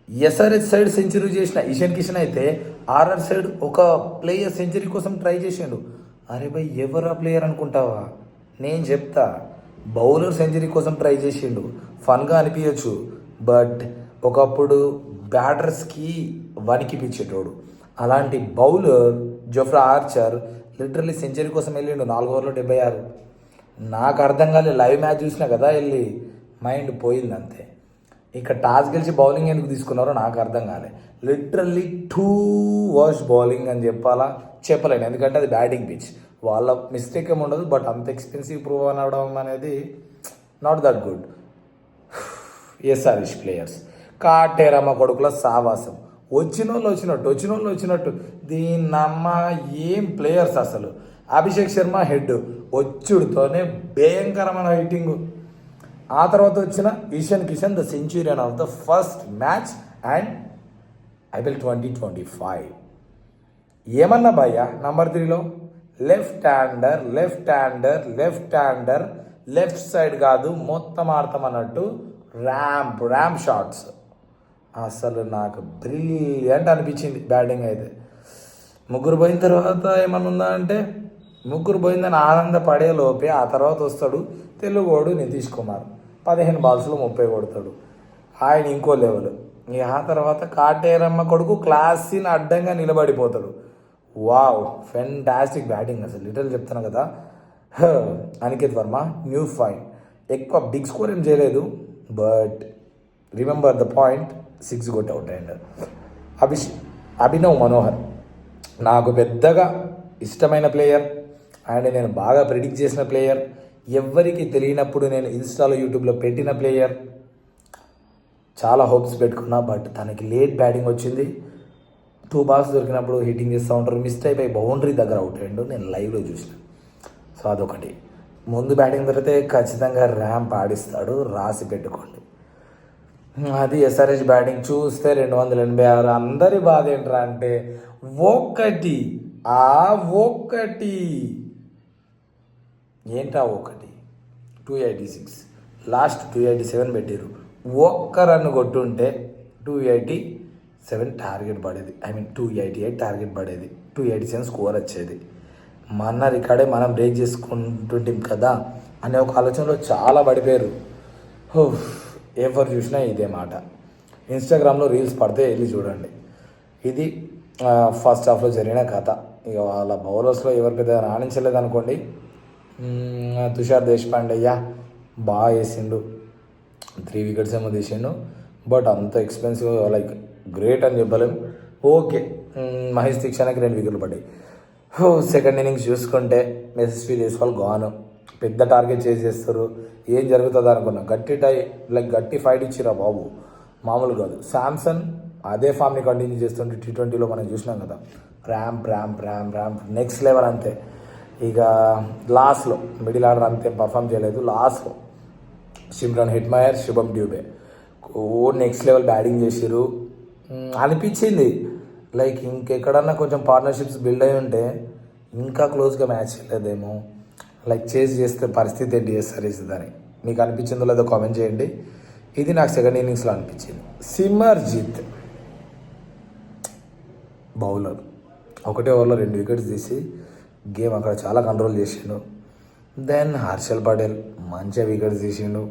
SRH side century చేసిన ఇషాన్ కిషన్ అయితే RR side ఒక ప్లేయర్ సెంచరీ కోసం ట్రై చేసిండు. అరే భయ్ ఎవరు ఆ ప్లేయర్ అనుకుంటావా, నేను చెప్తా. బౌలర్ సెంచరీ కోసం ట్రై చేసిండు, ఫన్గా అనిపించచ్చు. బట్ ఒకప్పుడు బ్యాటర్స్కి వణికిపించేటోడు. అలాంటి bowler Jofra Archer literally century కోసం వెళ్ళిండు 4 ఓవర్లో 76. నాకు అర్థం కాలేదు, లైవ్ మ్యాచ్ చూసినా కదా వెళ్ళి మైండ్ పోయింది అంతే. ఇక టాస్ గెలిచి బౌలింగ్ ఎందుకు తీసుకున్నారో నాకు అర్థం కాలే. లిటరల్లీ టూ వర్స్ బౌలింగ్ అని చెప్పలేను, ఎందుకంటే అది బ్యాటింగ్ పిచ్. వాళ్ళ మిస్టేక్ ఏమి ఉండదు, బట్ అంత ఎక్స్పెన్సివ్ ప్రూవ్ అనడం అనేది not that good. SRH players Kateramma కొడుకుల సావాసం. వచ్చిన వాళ్ళు వచ్చినట్టు దీన్నమ్మ ఏం ప్లేయర్స్ అసలు. అభిషేక్ శర్మ హెడ్ వచ్చుడుతోనే భయంకరమైన హైటింగ్. ఆ తర్వాత వచ్చిన Ishan Kishan the centurion of the first match and IPL 2025. ఏమన్నా భయ్య నంబర్ 3లో లెఫ్ట్ హ్యాండర్ లెఫ్ట్ సైడ్ కాదు మొత్తం ఆడతాం అన్నట్టు ర్యాంప్ షాట్స్. అసలు నాకు బ్రిలియంట్ అనిపించింది బ్యాటింగ్ అయితే. ముగ్గురు పోయిన తర్వాత ఏమన్నా ఉందా అంటే, ముగ్గురు పోయిందని ఆనందపడే లోపే ఆ తర్వాత వస్తాడు తెలుగోడు నితీష్ కుమార్. 15 బాల్స్లో 30 కొడతాడు, ఆయన ఇంకో లెవెల్. ఆ తర్వాత కాటేరమ్మ కొడుకు క్లాసీని అడ్డంగా నిలబడిపోతాడు. వావ్, ఫెంటాస్టిక్ బ్యాటింగ్ అసలు. లిటరల్ చెప్తాను కదా. Aniket Varma new fine. ఎక్కువ బిగ్ స్కోర్ ఏం చేయలేదు, బట్ రిమెంబర్ ద పాయింట్, 6 కొట్టి అవుట్ అయ్యాడు. అభినవ్ మనోహర్ నాకు పెద్దగా ఇష్టమైన ప్లేయర్ అండ్ నేను బాగా ప్రిడిక్ట్ చేసిన ప్లేయర్. ఎవ్వరికి తెలియనప్పుడు నేను ఇన్స్టాలో యూట్యూబ్లో పెట్టిన ప్లేయర్. చాలా హోప్స్ పెట్టుకున్నా, బట్ తనకి లేట్ బ్యాటింగ్ వచ్చింది. 2 బాల్స్ దొరికినప్పుడు హిట్టింగ్ చేస్తూ ఉంటారు, మిస్ అయిపోయి బౌండరీ దగ్గర అవుట్ అయ్యాడు. నేను లైవ్లో చూసిన. సో అదొకటి. ముందు బ్యాటింగ్ దొరికితే ఖచ్చితంగా ర్యాంప్ ఆడిస్తాడు, రాసి పెట్టుకోండి. అది ఎస్ఆర్హెచ్ బ్యాటింగ్ చూస్తే 286. అందరి బాధ ఏంట్రా అంటే ఒక్కటి ఏంటా 286 లాస్ట్ 287 పెట్టారు. ఒక్క రన్ కొట్టుంటే 287 టార్గెట్ పడేది. 288 టార్గెట్ పడేది, 287 స్కోర్ వచ్చేది. మన రికార్డే మనం బ్రేక్ చేసుకుంటుంటాం కదా అనే ఒక ఆలోచనలో చాలా పడిపోయారు. ఎవరు చూసినా ఇదే మాట. ఇన్స్టాగ్రామ్లో రీల్స్ పడితే వెళ్ళి చూడండి. ఇది ఫస్ట్ హాఫ్లో జరిగిన కథ. ఇక వాళ్ళ బౌలర్స్లో ఎవరు పెద్ద రాణించలేదు అనుకోండి. తుషార్ దేశపాండే బాగా వేసిండు, 3 వికెట్స్ ఏమో తీసిండు, బట్ అంత ఎక్స్పెన్సివ్ లైక్ గ్రేట్ అని చెప్పలేం. ఓకే, మహేష్ దీక్షానికి 2 వికెట్లు పడ్డాయి. సెకండ్ ఇన్నింగ్స్ చూసుకుంటే ఎస్ఎస్వి దేశవాల్ గాను పెద్ద టార్గెట్ చేసేస్తారు. ఏం జరుగుతుంది అనుకున్నా, గట్టి ఫైట్ ఇచ్చిరా బాబు, మామూలు కాదు. శాంసన్ అదే ఫామ్ని కంటిన్యూ చేస్తుంటే T20లో మనం చూసినాం కదా, ర్యాంప్ నెక్స్ట్ లెవెల్ అంతే. ఇక లాస్ట్లో మిడిల్ ఆర్డర్ అంతే పర్ఫామ్ చేయలేదు. లాస్ట్లో సిమ్రన్ హిట్మయర్, శుభం డ్యూబే నెక్స్ట్ లెవెల్ బ్యాటింగ్ చేసిరు అనిపించింది. లైక్ ఇంకెక్కడన్నా కొంచెం పార్ట్నర్షిప్స్ బిల్డ్ అయి ఉంటే ఇంకా క్లోజ్గా మ్యాచ్ లేదేమో. లైక్ చేస్తే పరిస్థితి ఏంటి చేస్తారు. మీకు అనిపించిందో లేదో కామెంట్ చేయండి. ఇది నాకు సెకండ్ ఇన్నింగ్స్లో అనిపించింది. సిమర్జిత్ బౌలర్ 1 ఓవర్లో 2 వికెట్స్ తీసి గేమ్ అక్కడ చాలా కంట్రోల్ చేసిండు. దెన్ హర్షల్ పటేల్ మంచిగా వికెట్స్ తీసిండు.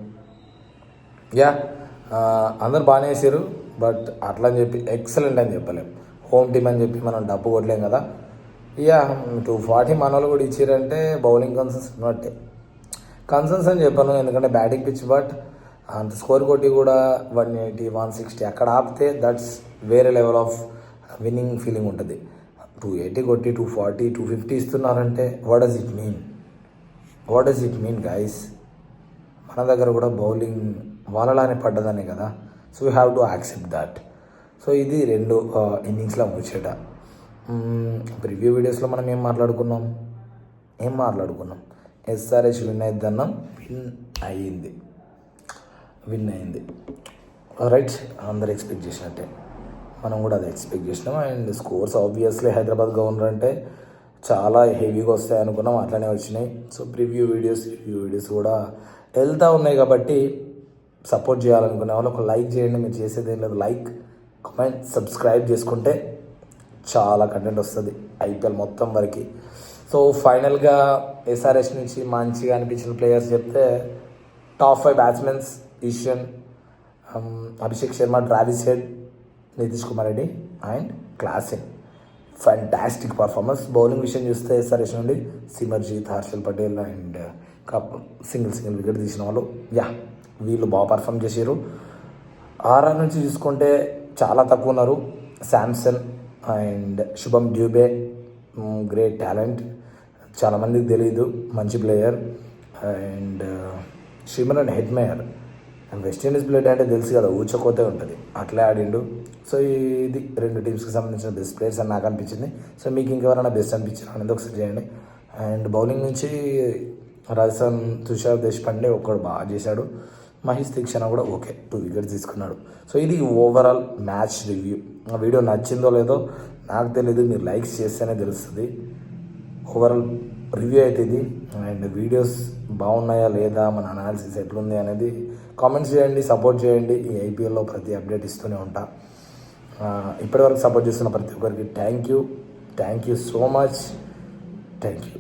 అందరు బాగానే వేసారు, బట్ అట్లా అని చెప్పి ఎక్సలెంట్ అని చెప్పలేం. హోమ్ టీమ్ అని చెప్పి మనం డబ్బు కొట్టలేం కదా. 240 మన వాళ్ళు కూడా ఇచ్చారంటే బౌలింగ్ కన్సర్న్స్ ఉన్నట్టే. కన్సర్న్స్ అని చెప్పాను, ఎందుకంటే బ్యాటింగ్ పిచ్. బట్ అంత స్కోర్ కొట్టి కూడా 180, 160 అక్కడ ఆపితే దట్స్ వేరే లెవెల్ ఆఫ్ విన్నింగ్ ఫీలింగ్ ఉంటుంది. 280 కొట్టి 240, 250 ఇస్తున్నారంటే what does it mean guys? మన దగ్గర కూడా బౌలింగ్ వాళ్ళలానే పడ్డదనే కదా. So we have to accept that. సో ఇది 2 ఇన్నింగ్స్లో ముచ్చట. ప్రివ్యూ వీడియోస్లో మనం ఏం మాట్లాడుకున్నాం? ఎస్ఆర్హెచ్ విన్ అయిద్దన్నాం, విన్ అయింది. రైట్, అందరు ఎక్స్పెక్ట్ చేసినట్టే మనం కూడా అది ఎక్స్పెక్ట్ చేసినాం. అండ్ స్కోర్స్ ఆబ్వియస్లీ హైదరాబాద్ గవర్నర్ అంటే చాలా హెవీగా వస్తాయి అనుకున్నాం, అట్లనే వచ్చినాయి. సో రివ్యూ వీడియోస్ కూడా వెళ్తూ ఉన్నాయి కాబట్టి సపోర్ట్ చేయాలనుకునే వాళ్ళు ఒక లైక్ చేయండి. మీరు చేసేది ఏం లేదు, లైక్ కామెంట్, సబ్స్క్రైబ్ చేసుకుంటే చాలా కంటెంట్ వస్తుంది ఐపీఎల్ మొత్తం వరకు. సో ఫైనల్గా ఎస్ఆర్హెచ్ నుంచి మంచిగా అనిపించిన ప్లేయర్స్ చెప్తే top 5 batsmens Ishan, Abhishek Sharma, Travis Head, Nitish Kumar Reddy and Klaasen. Fantastic performance. Bowling విషయం చూస్తే ఎస్ఆర్హెచ్ నుండి Simarjeet, Harshal Patel and single wicket తీసిన వాళ్ళు వీళ్ళు బాగా పర్ఫామ్ చేశారు. ఆర్ఆర్ నుంచి చూసుకుంటే చాలా తక్కువ ఉన్నారు. శాంసన్ అండ్ శుభం డ్యూబే గ్రేట్ టాలెంట్, చాలామందికి తెలియదు, మంచి player. And Simran Hetmyer West Indies player అంటే తెలుసు కదా, ఊచకోతే ఉంటుంది, అట్లే ఆడిండు. సో ఇది 2 టీమ్స్కి సంబంధించిన బెస్ట్ ప్లేయర్స్ అని నాకు అనిపించింది. సో మీకు ఇంకెవరైనా బెస్ట్ అనిపించారు అనేది ఒకసారి చేయండి. అండ్ బౌలింగ్ నుంచి రాజస్థాన్ తుషార్ దేశపాండే ఒక్కడు బాగా చేశాడు. మహేష్ దీక్షణ కూడా ఓకే 2 వికెట్స్ తీసుకున్నాడు. సో ఇది ఓవరాల్ మ్యాచ్ రివ్యూ. ఆ వీడియో నచ్చిందో లేదో నాకు తెలియదు, మీరు లైక్స్ చేస్తేనే తెలుస్తుంది. ఓవరాల్ రివ్యూ అయితే ఇది. అండ్ వీడియోస్ బాగున్నాయా లేదా, మన అనాలిసిస్ ఎట్లుంది అనేది కామెంట్స్ చేయండి, సపోర్ట్ చేయండి. ఈ ఐపీఎల్లో ప్రతి అప్డేట్ ఇస్తూనే ఉంటా. ఇప్పటివరకు సపోర్ట్ చేస్తున్న ప్రతి ఒక్కరికి thank you so much. Thank you.